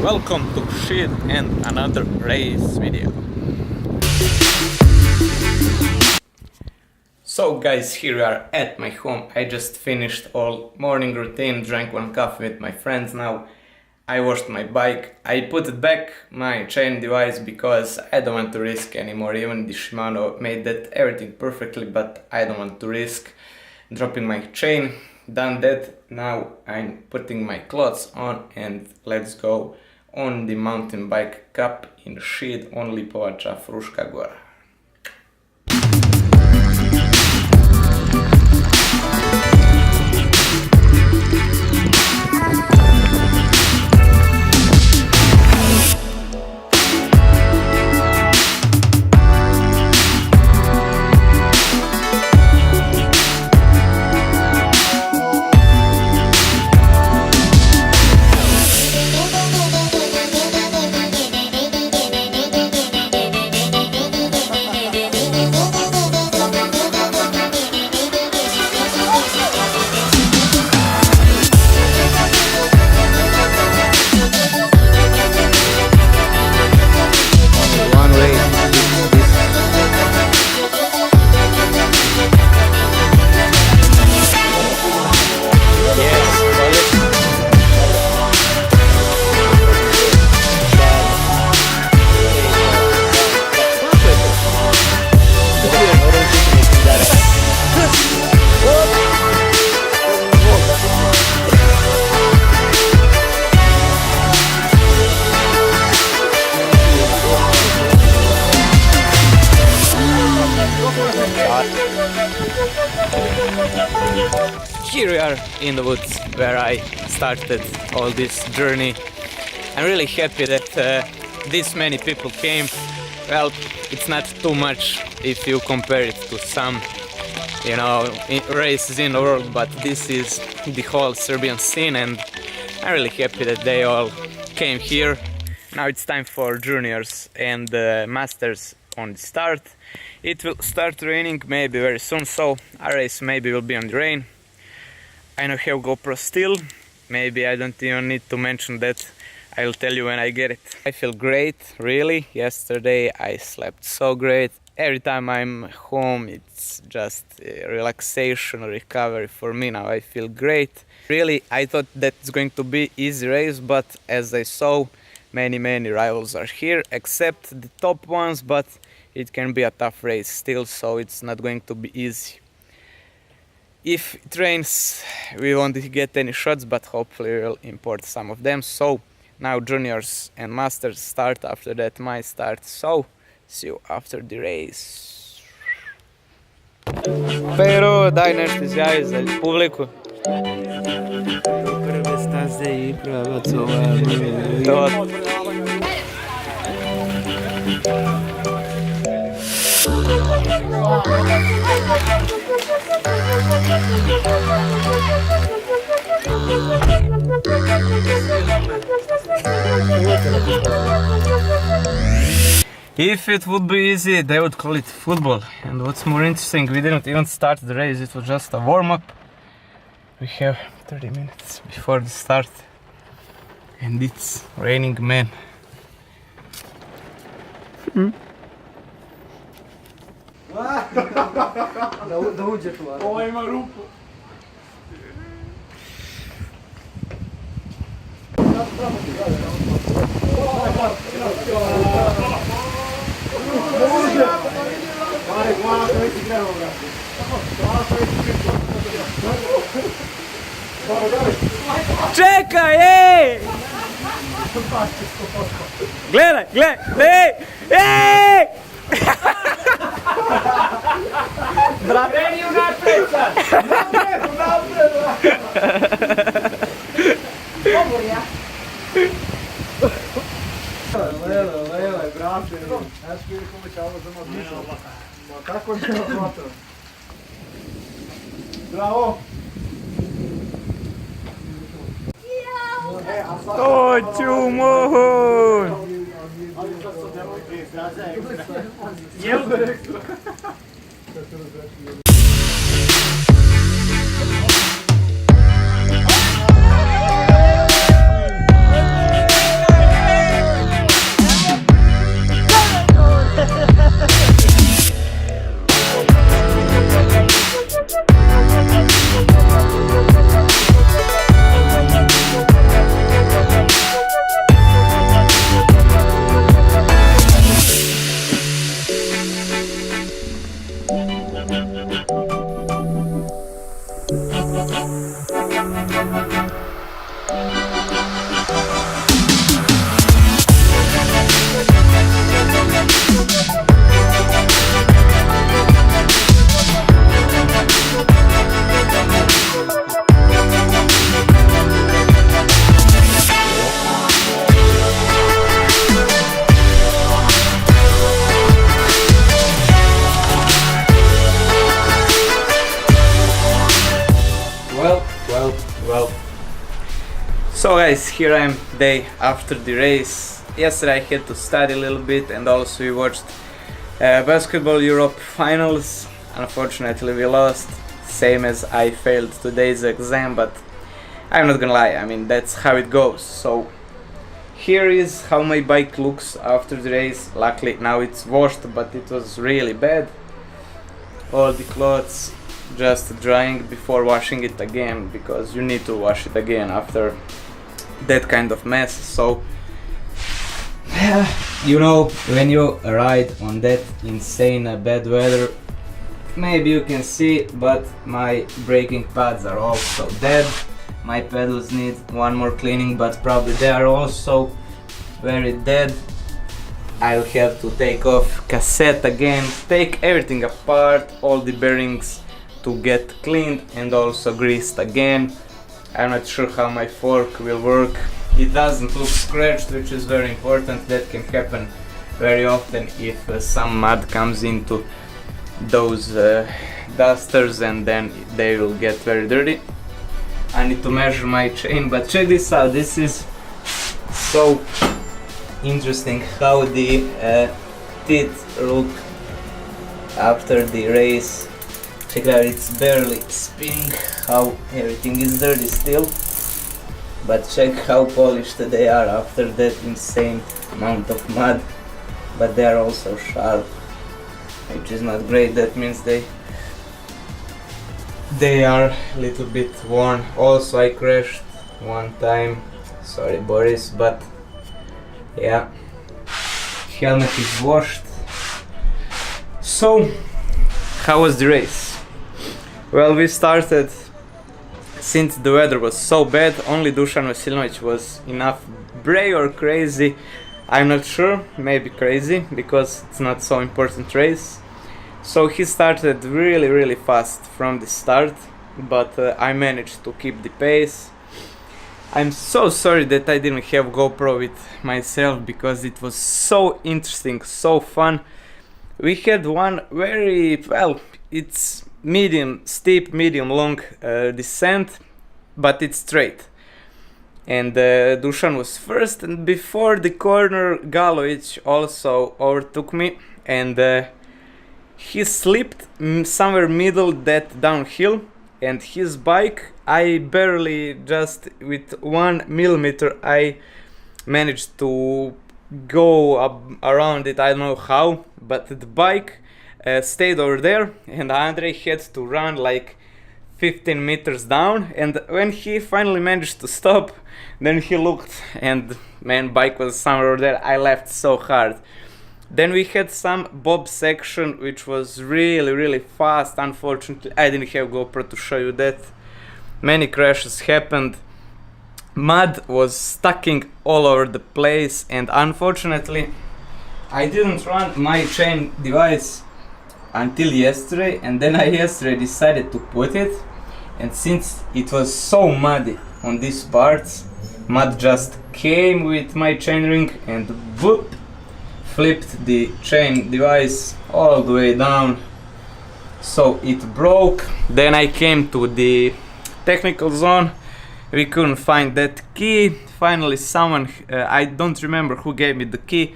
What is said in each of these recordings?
Welcome to Shit and another race video. So guys, here we are at my home. I just finished all morning routine, drank one coffee with my friends. Now I washed my bike. I put it back, my chain device, because I don't want to risk anymore. Even the Shimano made that everything perfectly, but I don't want to risk dropping my chain. Done that, now I'm putting my clothes on and let's go on the mountain bike cup in Šid on Lipovača Fruška Gora. Here we are in the woods where I started all this journey. I'm really happy that this many people came. Well, it's not too much if you compare it to some, races in the world, but this is the whole Serbian scene and I'm really happy that they all came here. Now it's time for juniors and masters on the start. It will start raining maybe very soon, so our race maybe will be on the rain. I don't have GoPro still, maybe I don't even need to mention that, I will tell you when I get it. I feel great, really. Yesterday I slept so great. Every time I'm home it's just relaxation, recovery for me. Now I feel great. Really, I thought that it's going to be easy race, but as I saw, many rivals are here, except the top ones, but it can be a tough race still, so it's not going to be easy. If it rains, we won't get any shots, but hopefully we'll import some of them. So Now juniors and masters start, after that my start, so see you after the race. Pero, daj nešto izjavi za publiku. Prve staze i pravac To. If it would be easy, they would call it football. And what's more interesting, we didn't even start the race, it was just a warm-up. We have 30 minutes before the start. And it's raining, man. Da uđe tu. Ovo ima rupu. Čekaj, ej! Gledaj, gledaj, ej! Kreni unapred sad! Unapred! Dobro ja. Lele, brate. Znaš koji povećava za motišu? Ma kako nema brata? Bravo! Hoću mohon! Jel? Well. So guys, here I am, day after the race. Yesterday I had to study a little bit, and also we watched Basketball Europe finals. Unfortunately we lost, same as I failed today's exam, but I'm not gonna lie, I mean that's how it goes. So here is how my bike looks after the race. Luckily now it's washed, but it was really bad. All the clothes just drying before washing it again, because you need to wash it again after that kind of mess. So you know, when you ride on that insane bad weather, maybe you can see, but my braking pads are also dead. My pedals need one more cleaning, but probably they are also very dead. I'll have to take off cassette again, take everything apart, all the bearings to get cleaned and also greased again. I'm not sure how my fork will work. It doesn't look scratched, which is very important. That can happen very often if some mud comes into those dusters, and then they will get very dirty. I need to measure my chain, but check this out. This is so interesting how the teeth look after the race. Check out, it's barely spinning, how everything is dirty still, but check how polished they are after that insane amount of mud. But they are also sharp, which is not great. That means they are a little bit worn. Also I crashed one time, sorry Boris, but yeah, helmet is washed. So how was the race? Well, we started since the weather was so bad, only Dusan Vasilinovic was enough brave or crazy. I'm not sure, maybe crazy, because it's not so important race. So he started really fast from the start, but I managed to keep the pace. I'm so sorry that I didn't have GoPro with myself, because it was so interesting, so fun. We had one very, well, it's medium, steep, medium long descent, but it's straight. And Dusan was first, and before the corner, Galovic also overtook me, and he slipped somewhere middle that downhill, and his bike, I barely, just with 1 millimeter, I managed to go up around it. I don't know how, but the bike stayed over there, and Andrei had to run like 15 meters down, and when he finally managed to stop, then he looked, and man, bike was somewhere over there. I laughed so hard. Then we had some bob section, which was really fast. Unfortunately, I didn't have GoPro to show you that. Many crashes happened. Mud was stucking all over the place, and unfortunately, I didn't run my chain device until yesterday, and then I yesterday decided to put it, and since it was so muddy on these parts, mud just came with my chainring and whoop, flipped the chain device all the way down, so it broke. Then I came to the technical zone. We couldn't find that key. Finally someone, I don't remember who gave me the key,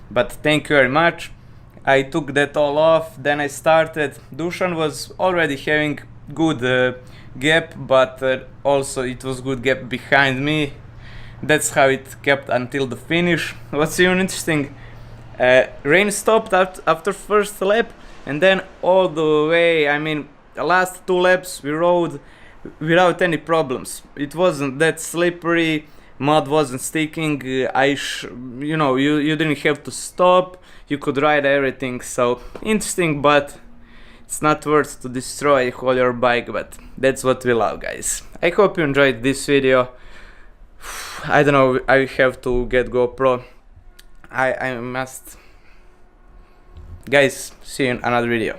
but thank you very much. I took that all off, then I started. Dusan was already having good gap, but also it was good gap behind me. That's how it kept until the finish. What's even interesting, rain stopped after first lap, and then all the way, I mean, the last 2 laps we rode without any problems. It wasn't that slippery, mud wasn't sticking, you know, you didn't have to stop, you could ride everything. So interesting, but it's not worth to destroy all your bike, but that's what we love, guys. I hope you enjoyed this video. I don't know, I have to get GoPro. I must. Guys, see you in another video.